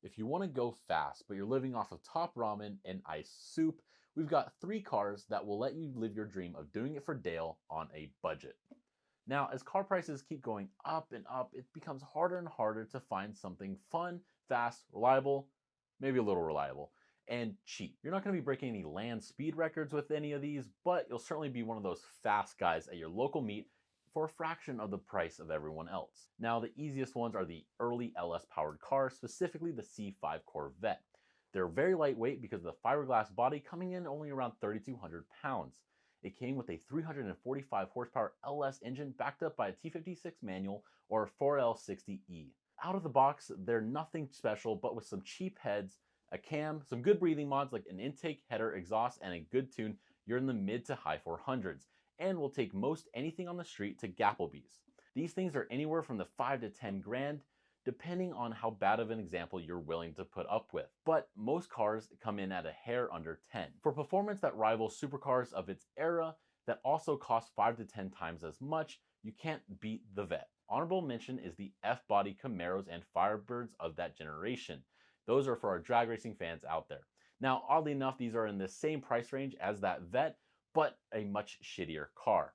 If you want to go fast, but you're living off of top ramen and ice soup, we've got 3 cars that will let you live your dream of doing it for Dale on a budget. Now, as car prices keep going up and up, it becomes harder and harder to find something fun, fast, reliable, maybe a little reliable, and cheap. You're not going to be breaking any land speed records with any of these, but you'll certainly be one of those fast guys at your local meet for a fraction of the price of everyone else. Now, the easiest ones are the early LS powered cars, specifically the C5 Corvette. They're very lightweight because of the fiberglass body, coming in only around 3,200 pounds. It came with a 345 horsepower LS engine backed up by a T56 manual or a 4L60E. Out of the box, they're nothing special, but with some cheap heads, a cam, some good breathing mods like an intake, header, exhaust, and a good tune, you're in the mid to high 400s, and will take most anything on the street to gapplebees. These things are anywhere from the 5 to 10 grand, depending on how bad of an example you're willing to put up with. But most cars come in at a hair under 10. For performance that rivals supercars of its era that also cost 5 to 10 times as much, you can't beat the Vet. Honorable mention is the F-body Camaros and Firebirds of that generation. Those are for our drag racing fans out there. Now, oddly enough, these are in the same price range as that Vet, but a much shittier car.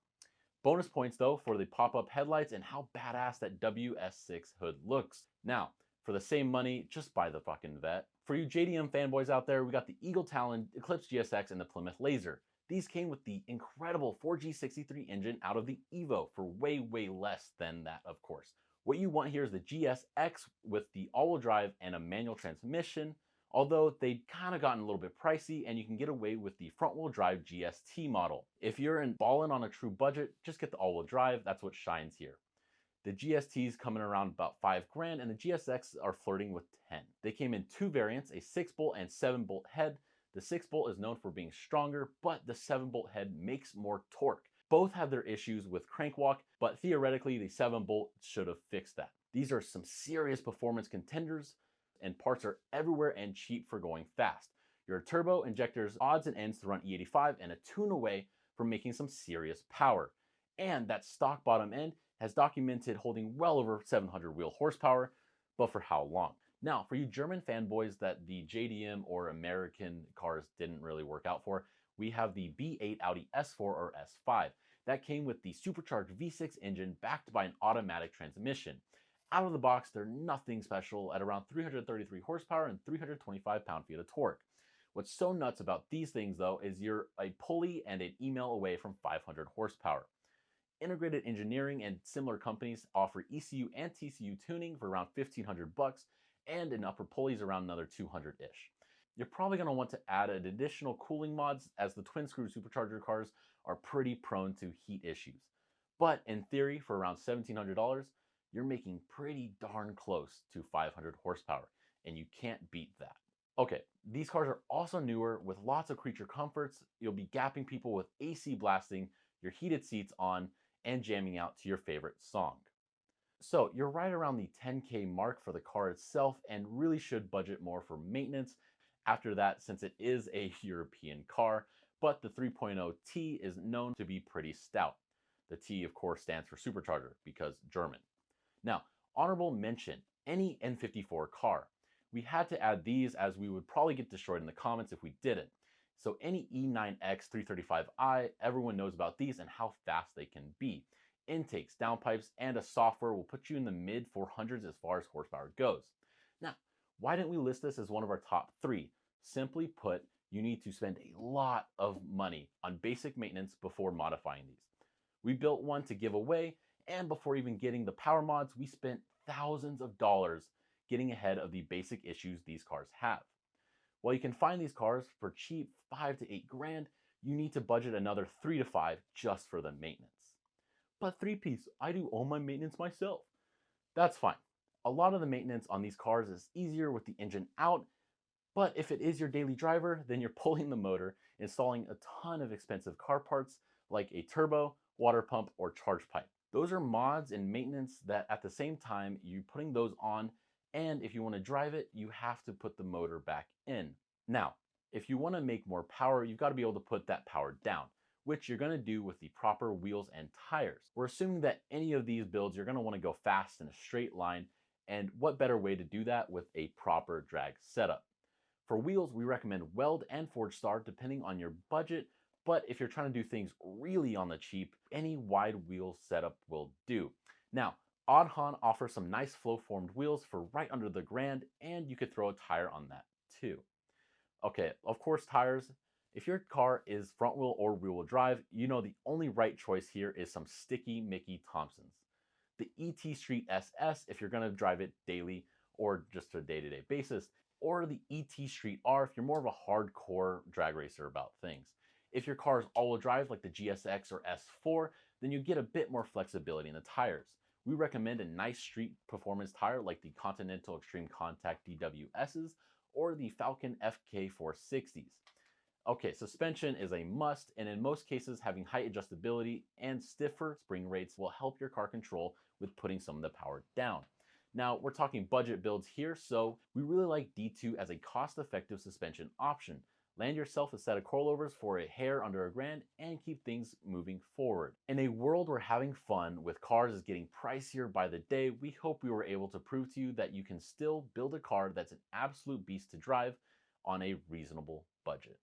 Bonus points though for the pop-up headlights and how badass that WS6 hood looks. Now, for the same money, just buy the fucking Vet. For you JDM fanboys out there, we got the Eagle Talon, Eclipse GSX, and the Plymouth Laser. These came with the incredible 4G63 engine out of the Evo for way, way less than that, of course. What you want here is the GSX with the all-wheel drive and a manual transmission, although they'd kind of gotten a little bit pricey, and you can get away with the front-wheel drive GST model. If you're balling on a true budget, just get the all-wheel drive, that's what shines here. The GSTs coming around about 5 grand, and the GSX are flirting with 10. They came in 2 variants, a 6-bolt and 7-bolt head. The 6-bolt is known for being stronger, but the 7-bolt head makes more torque. Both have their issues with crank walk, but theoretically the 7-bolt should have fixed that. These are some serious performance contenders, and parts are everywhere and cheap for going fast. Your turbo injectors odds and ends to run E85 and a tune away from making some serious power. And that stock bottom end has documented holding well over 700 wheel horsepower, but for how long? Now, for you German fanboys that the JDM or American cars didn't really work out for, we have the B8 Audi S4 or S5. That came with the supercharged V6 engine backed by an automatic transmission. Out of the box, they're nothing special at around 333 horsepower and 325 pound-feet of torque. What's so nuts about these things though is you're a pulley and an email away from 500 horsepower. Integrated Engineering and similar companies offer ECU and TCU tuning for around 1500 bucks and in upper pulleys around another 200-ish. You're probably going to want to add an additional cooling mods as the twin screw supercharger cars are pretty prone to heat issues. But in theory, for around $1,700, you're making pretty darn close to 500 horsepower, and you can't beat that. Okay, these cars are also newer with lots of creature comforts. You'll be gapping people with AC blasting, your heated seats on, and jamming out to your favorite song. So you're right around the 10K mark for the car itself and really should budget more for maintenance after that, since it is a European car, but the 3.0T is known to be pretty stout. The T, of course, stands for supercharger because German. Now, honorable mention, any N54 car. We had to add these as we would probably get destroyed in the comments if we didn't. So any E9X 335i, everyone knows about these and how fast they can be. Intakes, downpipes, and a software will put you in the mid 400s as far as horsepower goes. Now, why didn't we list this as one of our top 3? Simply put, you need to spend a lot of money on basic maintenance before modifying these. We built one to give away, and before even getting the power mods, we spent thousands of dollars getting ahead of the basic issues these cars have. While you can find these cars for cheap 5 to 8 grand, you need to budget another 3 to 5 just for the maintenance. But 3-piece, I do all my maintenance myself. That's fine. A lot of the maintenance on these cars is easier with the engine out, but if it is your daily driver, then you're pulling the motor, installing a ton of expensive car parts like a turbo, water pump, or charge pipe. Those are mods and maintenance that at the same time you're putting those on, and if you want to drive it, you have to put the motor back in. Now, if you want to make more power, you've got to be able to put that power down, which you're going to do with the proper wheels and tires. We're assuming that any of these builds, you're going to want to go fast in a straight line, And what better way to do that with a proper drag setup? For wheels, we recommend Weld and Forge Star depending on your budget, but if you're trying to do things really on the cheap, any wide wheel setup will do. Now, Oddhan offers some nice flow formed wheels for right under the grand, and you could throw a tire on that too. Okay, of course, tires. If your car is front wheel or rear wheel drive, you know the only right choice here is some sticky Mickey Thompsons. The ET Street SS if you're going to drive it daily or just to a day to day basis, or the ET Street R if you're more of a hardcore drag racer about things. If your car is all wheel drive like the GSX or S4, then you get a bit more flexibility in the tires. We recommend a nice street performance tire like the Continental Extreme Contact DWSs or the Falcon FK460s. Okay, suspension is a must, and in most cases, having height adjustability and stiffer spring rates will help your car control with putting some of the power down. Now, we're talking budget builds here, so we really like D2 as a cost-effective suspension option. Land yourself a set of coilovers for a hair under a grand and keep things moving forward. In a world where having fun with cars is getting pricier by the day, we hope we were able to prove to you that you can still build a car that's an absolute beast to drive on a reasonable budget.